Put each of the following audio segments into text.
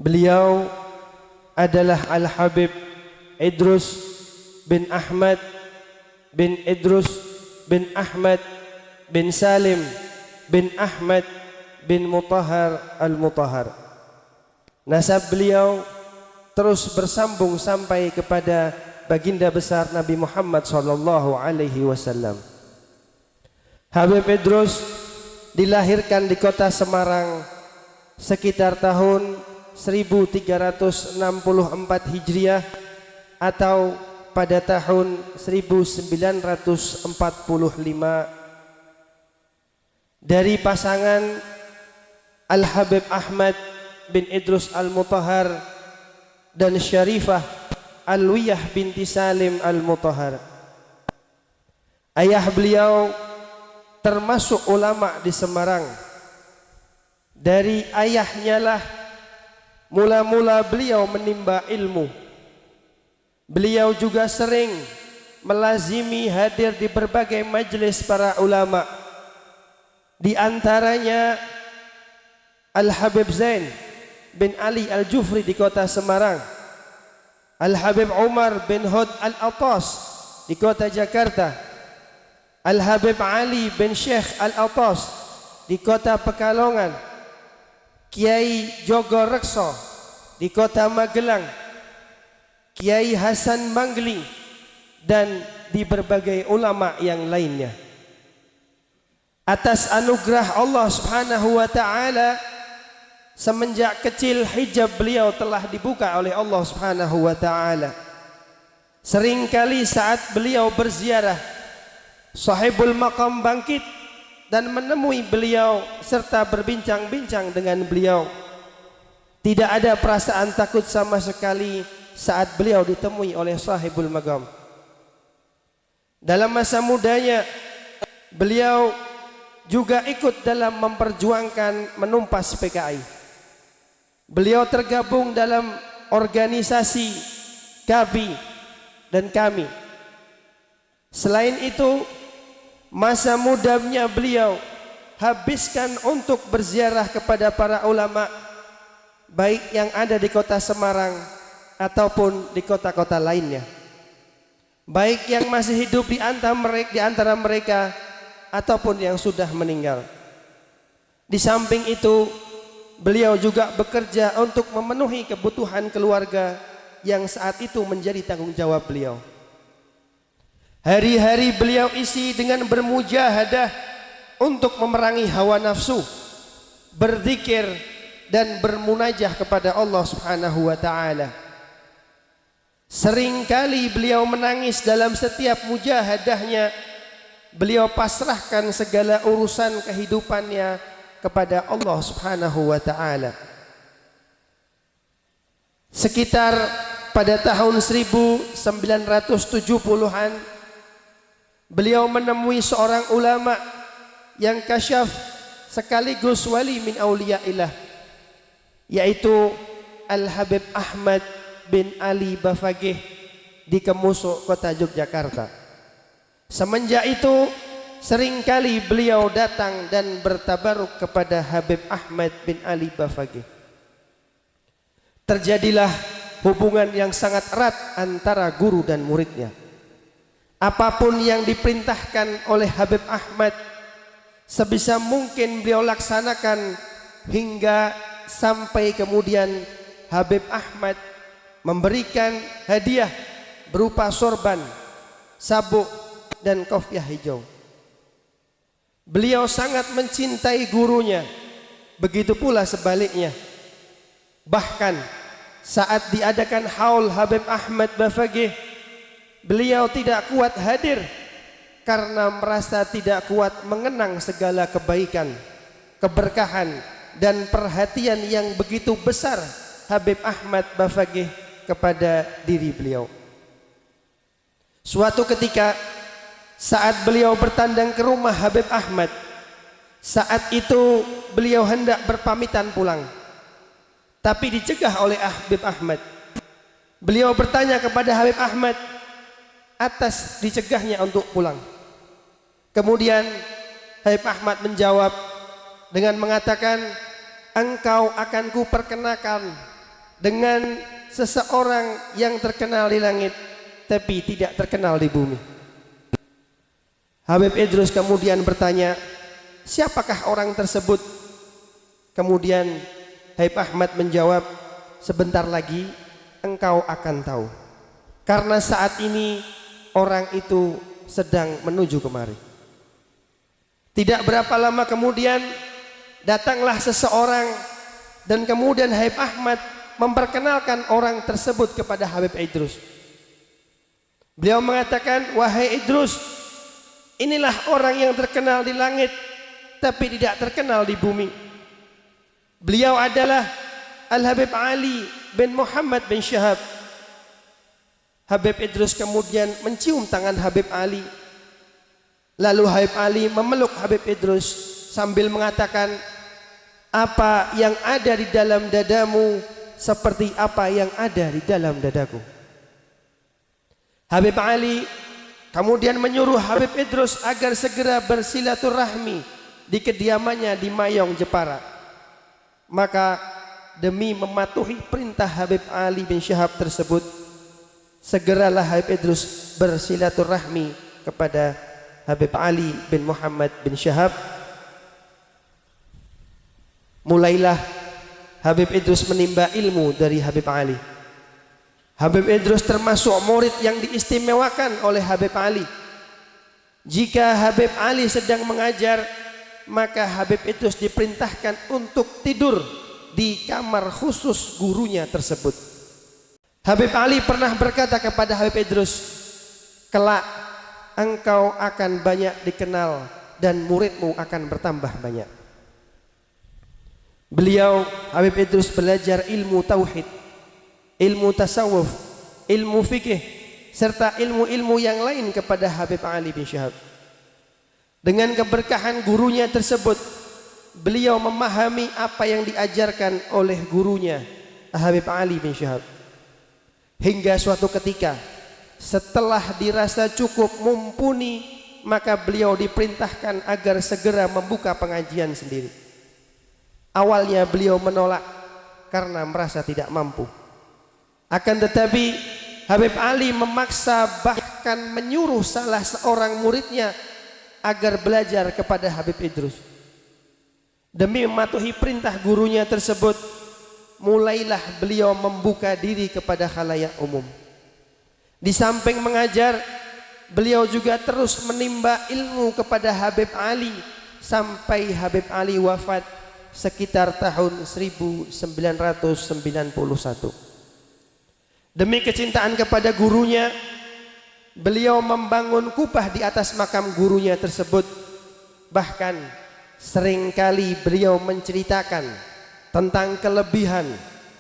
Beliau adalah Al-Habib Idrus bin Ahmad bin Idrus bin Ahmad bin Salim bin Ahmad bin Mutahhar Al-Mutahhar. Nasab beliau terus bersambung sampai kepada baginda besar Nabi Muhammad sallallahu alaihi wasallam. Habib Idrus dilahirkan di kota Semarang sekitar tahun 1364 Hijriah atau pada tahun 1945 dari pasangan Al-Habib Ahmad bin Idrus Al-Mutahhar dan Syarifah Alwiyah binti Salim Al-Mutahhar. Ayah beliau termasuk ulama di Semarang. Dari ayahnya lah mula-mula beliau menimba ilmu. Beliau juga sering melazimi hadir di berbagai majelis para ulama. Di antaranya Al-Habib Zain bin Ali Al-Jufri di kota Semarang, Al-Habib Umar bin Hud Al-Atas di kota Jakarta, Al-Habib Ali bin Syekh Al-Atas di kota Pekalongan, Kiai Jogo Rekso di kota Magelang, Kiai Hasan Mangli, dan di berbagai ulama yang lainnya. Atas anugerah Allah Subhanahu wa taala, semenjak kecil hijab beliau telah dibuka oleh Allah Subhanahu wa taala. Seringkali saat beliau berziarah, sahibul maqam bangkit dan menemui beliau serta berbincang-bincang dengan beliau. Tidak ada perasaan takut sama sekali saat beliau ditemui oleh sahibul maqam. Dalam masa mudanya beliau juga ikut dalam memperjuangkan menumpas PKI. Beliau tergabung dalam organisasi KABI dan KAMI. Selain itu, masa mudanya beliau habiskan untuk berziarah kepada para ulama, baik yang ada di kota Semarang ataupun di kota-kota lainnya, baik yang masih hidup di antara mereka ataupun yang sudah meninggal. Di samping itu, beliau juga bekerja untuk memenuhi kebutuhan keluarga yang saat itu menjadi tanggung jawab beliau. Hari-hari beliau isi dengan bermujahadah untuk memerangi hawa nafsu, berzikir dan bermunajah kepada Allah Subhanahu wa taala. Seringkali beliau menangis dalam setiap mujahadahnya. Beliau pasrahkan segala urusan kehidupannya kepada Allah Subhanahu wa taala. Sekitar pada tahun 1970-an beliau menemui seorang ulama yang kasyaf sekaligus wali min auliyaillah, yaitu Al-Habib Ahmad bin Ali Bafagih di Kemusuk, kota Yogyakarta. Semenjak itu seringkali beliau datang dan bertabaruk kepada Habib Ahmad bin Ali Bafagih. Terjadilah hubungan yang sangat erat antara guru dan muridnya. Apapun yang diperintahkan oleh Habib Ahmad, sebisa mungkin beliau laksanakan, hingga sampai kemudian Habib Ahmad memberikan hadiah berupa sorban, sabuk, dan kopiah hijau. Beliau sangat mencintai gurunya, begitu pula sebaliknya. Bahkan saat diadakan haul Habib Ahmad Bafagih, beliau tidak kuat hadir karena merasa tidak kuat mengenang segala kebaikan, keberkahan, dan perhatian yang begitu besar Habib Ahmad Bafagih kepada diri beliau. Suatu ketika saat beliau bertandang ke rumah Habib Ahmad, saat itu beliau hendak berpamitan pulang, tapi dicegah oleh Habib Ahmad. Beliau bertanya kepada Habib Ahmad atas dicegahnya untuk pulang. Kemudian Habib Ahmad menjawab dengan mengatakan, engkau akan kuperkenakan dengan seseorang yang terkenal di langit tapi tidak terkenal di bumi. Habib Idrus kemudian bertanya, siapakah orang tersebut? Kemudian Habib Ahmad menjawab, sebentar lagi engkau akan tahu, karena saat ini orang itu sedang menuju kemari. Tidak berapa lama kemudian datanglah seseorang dan kemudian Habib Ahmad memperkenalkan orang tersebut kepada Habib Idrus. Beliau mengatakan, wahai Idrus, inilah orang yang terkenal di langit tapi tidak terkenal di bumi. Beliau adalah Al-Habib Ali bin Muhammad bin Syahab. Habib Idrus kemudian mencium tangan Habib Ali. Lalu Habib Ali memeluk Habib Idrus sambil mengatakan, apa yang ada di dalam dadamu seperti apa yang ada di dalam dadaku. Habib Ali kemudian menyuruh Habib Idrus agar segera bersilaturahmi di kediamannya di Mayong, Jepara. Maka demi mematuhi perintah Habib Ali bin Syahab tersebut, segeralah Habib Idrus bersilaturahmi kepada Habib Ali bin Muhammad bin Syahab. Mulailah Habib Idrus menimba ilmu dari Habib Ali. Habib Idrus termasuk murid yang diistimewakan oleh Habib Ali. Jika Habib Ali sedang mengajar, maka Habib Idrus diperintahkan untuk tidur di kamar khusus gurunya tersebut. Habib Ali pernah berkata kepada Habib Idrus, kelak engkau akan banyak dikenal dan muridmu akan bertambah banyak. Beliau Habib Idrus belajar ilmu tauhid, ilmu tasawuf, ilmu fikih serta ilmu-ilmu yang lain kepada Habib Ali bin Syahab. Dengan keberkahan gurunya tersebut, beliau memahami apa yang diajarkan oleh gurunya Habib Ali bin Syahab. Hingga suatu ketika setelah dirasa cukup mumpuni, maka beliau diperintahkan agar segera membuka pengajian sendiri. Awalnya beliau menolak karena merasa tidak mampu. Akan tetapi Habib Ali memaksa, bahkan menyuruh salah seorang muridnya agar belajar kepada Habib Idrus. Demi mematuhi perintah gurunya tersebut, mulailah beliau membuka diri kepada khalayak umum. Di samping mengajar, beliau juga terus menimba ilmu kepada Habib Ali sampai Habib Ali wafat sekitar tahun 1991. Demi kecintaan kepada gurunya, beliau membangun kubah di atas makam gurunya tersebut. Bahkan seringkali beliau menceritakan tentang kelebihan,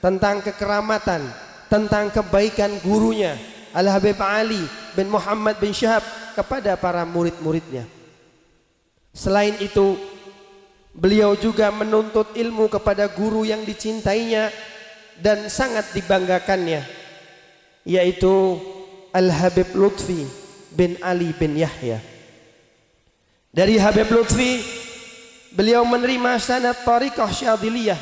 tentang kekeramatan, tentang kebaikan gurunya Al-Habib Ali bin Muhammad bin Syahab kepada para murid-muridnya. Selain itu, beliau juga menuntut ilmu kepada guru yang dicintainya dan sangat dibanggakannya, yaitu Al-Habib Lutfi bin Ali bin Yahya. Dari Habib Lutfi, beliau menerima sanad Thariqah Syadiliyah,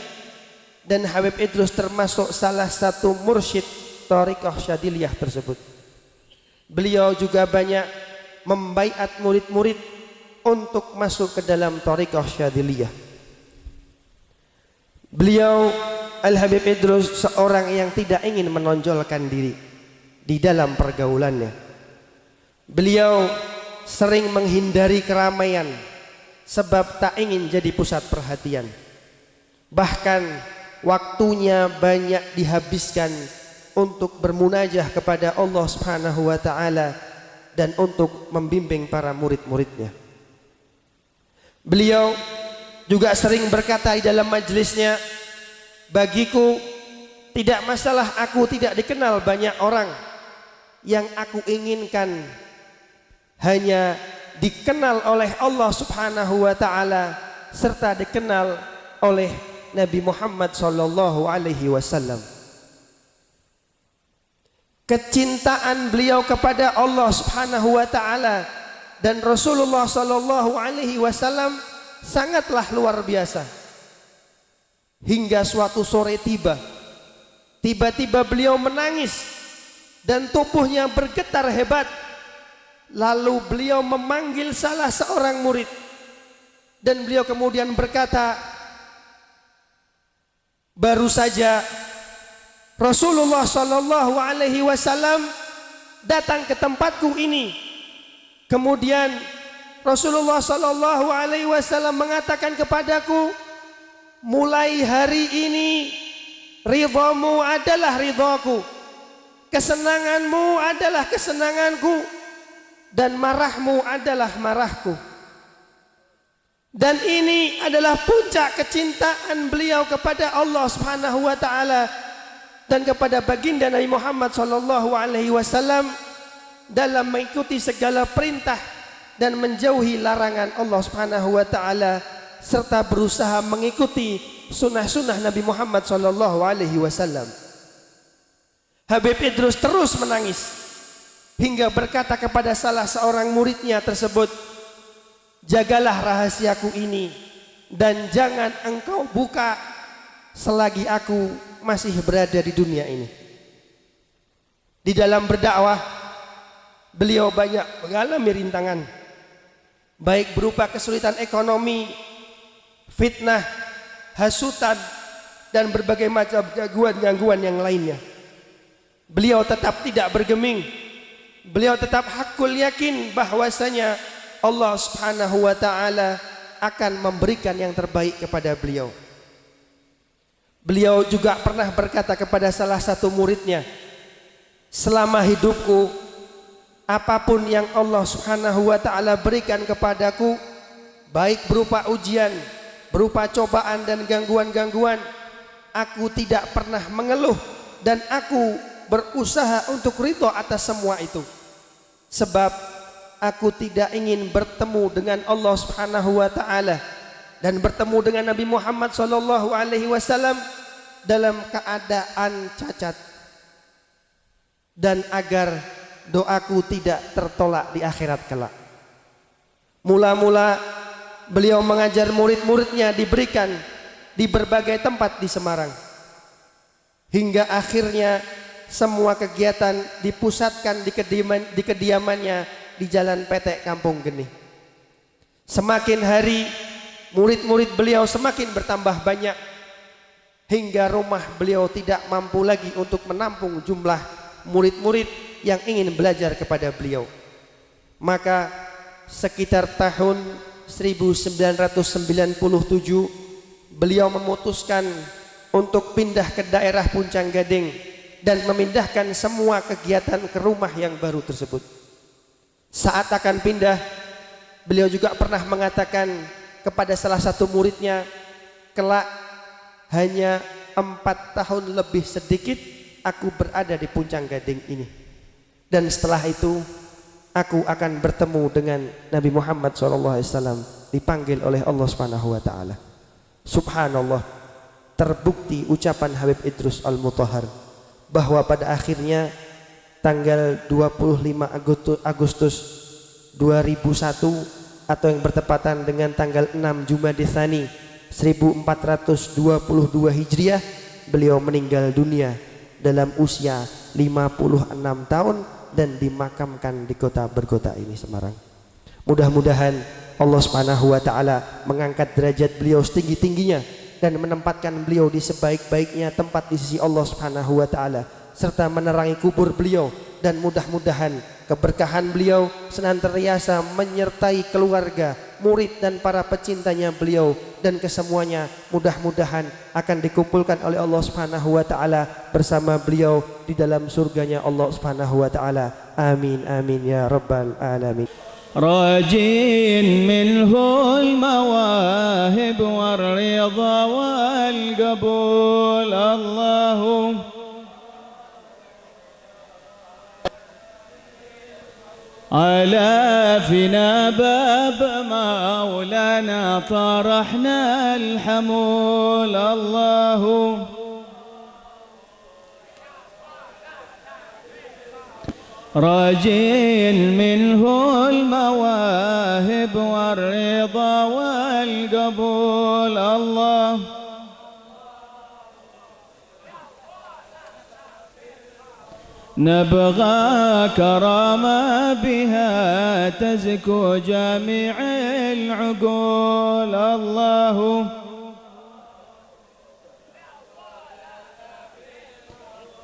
dan Habib Idrus termasuk salah satu mursyid Thariqah Syadiliyah tersebut. Beliau juga banyak membaiat murid-murid untuk masuk ke dalam Thariqah Syadiliyah. Beliau Al-Habib Idrus seorang yang tidak ingin menonjolkan diri di dalam pergaulannya. Beliau sering menghindari keramaian sebab tak ingin jadi pusat perhatian. Bahkan waktunya banyak dihabiskan untuk bermunajah kepada Allah Subhanahu wa taala dan untuk membimbing para murid-muridnya. Beliau juga sering berkata di dalam majelisnya, bagiku tidak masalah aku tidak dikenal banyak orang, yang aku inginkan hanya dikenal oleh Allah Subhanahu wa taala serta dikenal oleh Nabi Muhammad sallallahu alaihi wasallam. Kecintaan beliau kepada Allah Subhanahu wa taala dan Rasulullah sallallahu alaihi wasallam sangatlah luar biasa. Hingga suatu sore tiba, Tiba-tiba beliau menangis dan tubuhnya bergetar hebat. Lalu beliau memanggil salah seorang murid dan beliau kemudian berkata, baru saja Rasulullah Shallallahu Alaihi Wasallam datang ke tempatku ini. Kemudian Rasulullah Shallallahu Alaihi Wasallam mengatakan kepadaku, mulai hari ini ridhamu adalah ridhaku, kesenanganmu adalah kesenanganku, dan marahmu adalah marahku. Dan ini adalah puncak kecintaan beliau kepada Allah Subhanahu wa taala dan kepada baginda Nabi Muhammad sallallahu alaihi wasallam dalam mengikuti segala perintah dan menjauhi larangan Allah Subhanahu wa taala serta berusaha mengikuti sunnah-sunnah Nabi Muhammad sallallahu alaihi wasallam. Habib Idrus terus menangis hingga berkata kepada salah seorang muridnya tersebut, jagalah rahasiaku ini dan jangan engkau buka selagi aku masih berada di dunia ini. Di dalam berdakwah beliau banyak mengalami rintangan, baik berupa kesulitan ekonomi, fitnah, hasutan, dan berbagai macam gangguan-gangguan yang lainnya. Beliau tetap tidak bergeming. Beliau tetap hakul yakin bahwasanya Allah Subhanahu wa taala akan memberikan yang terbaik kepada beliau. Beliau juga pernah berkata kepada salah satu muridnya, selama hidupku apapun yang Allah Subhanahu wa taala berikan kepadaku, baik berupa ujian, berupa cobaan dan gangguan-gangguan, aku tidak pernah mengeluh dan aku berusaha untuk ridho atas semua itu. Sebab aku tidak ingin bertemu dengan Allah Subhanahu wa taala dan bertemu dengan Nabi Muhammad sallallahu alaihi wasallam dalam keadaan cacat, dan agar doaku tidak tertolak di akhirat kelak. Mula-mula beliau mengajar murid-muridnya diberikan di berbagai tempat di Semarang, hingga akhirnya semua kegiatan dipusatkan di kediamannya di Jalan Petek, Kampung Geni. Semakin hari murid-murid beliau semakin bertambah banyak, hingga rumah beliau tidak mampu lagi untuk menampung jumlah murid-murid yang ingin belajar kepada beliau. Maka sekitar tahun 1997 beliau memutuskan untuk pindah ke daerah Puncang Gading dan memindahkan semua kegiatan ke rumah yang baru tersebut. Saat akan pindah, beliau juga pernah mengatakan kepada salah satu muridnya, kelak hanya 4 tahun lebih sedikit aku berada di Puncang Gading ini, dan setelah itu aku akan bertemu dengan Nabi Muhammad SAW, dipanggil oleh Allah Subhanahu wa taala. Subhanallah, terbukti ucapan Habib Idrus Al-Mutahhar bahwa pada akhirnya tanggal 25 Agustus 2001 atau yang bertepatan dengan tanggal 6 Jumadil Tsani 1422 Hijriah, beliau meninggal dunia dalam usia 56 tahun dan dimakamkan di kota berkota ini, Semarang. Mudah-mudahan Allah Subhanahu wa taala mengangkat derajat beliau setinggi-tingginya dan menempatkan beliau di sebaik-baiknya tempat di sisi Allah Subhanahu wa taala, serta menerangi kubur beliau, dan mudah-mudahan keberkahan beliau senantiasa menyertai keluarga, murid dan para pecintanya beliau, dan kesemuanya mudah-mudahan akan dikumpulkan oleh Allah Subhanahu wa taala bersama beliau di dalam surganya Allah Subhanahu wa taala. Amin amin ya rabbal alamin. راجين منه المواهب والرضا والقبول. اللهم على فينا باب مولانا طرحنا الحمول. اللهم راجين منه المواهب والرضا والقبول. الله نبغى كرامة بها تزكو جميع العقول. الله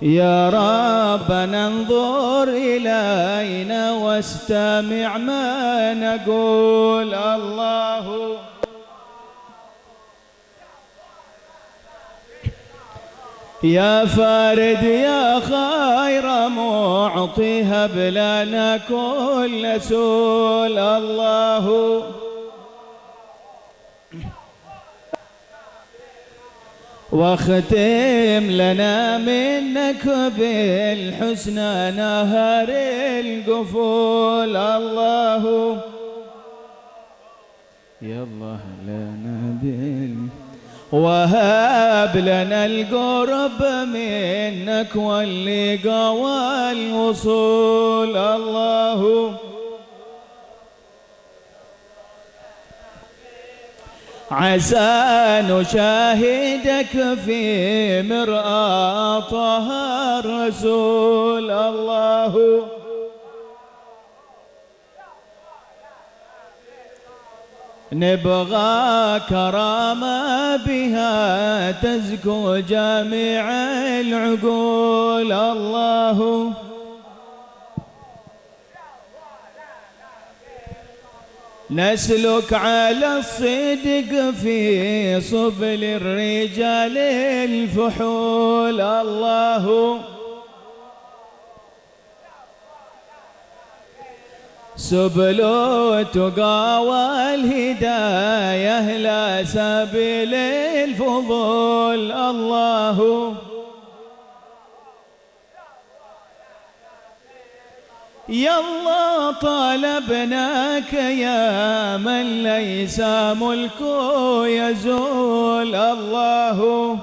يا ربنا انظر إلينا واستمع ما نقول. الله يا فارد يا خير معطي هب لنا كل سول. الله واختم لنا منك بالحسنى نهر القفول. الله يا الله لنا وهب لنا القرب منك واللقا والوصول. الله عسى نشاهدك في مرآة طه الرسول. الله نبغى كرامة بها تزكو جميع العقول. الله نسلك على الصدق في سبل الرجال الفحول. الله سبل التقى والهداية لا سبيل الفضول. الله يا الله طلبناك يا من ليس ملكه يزول. الله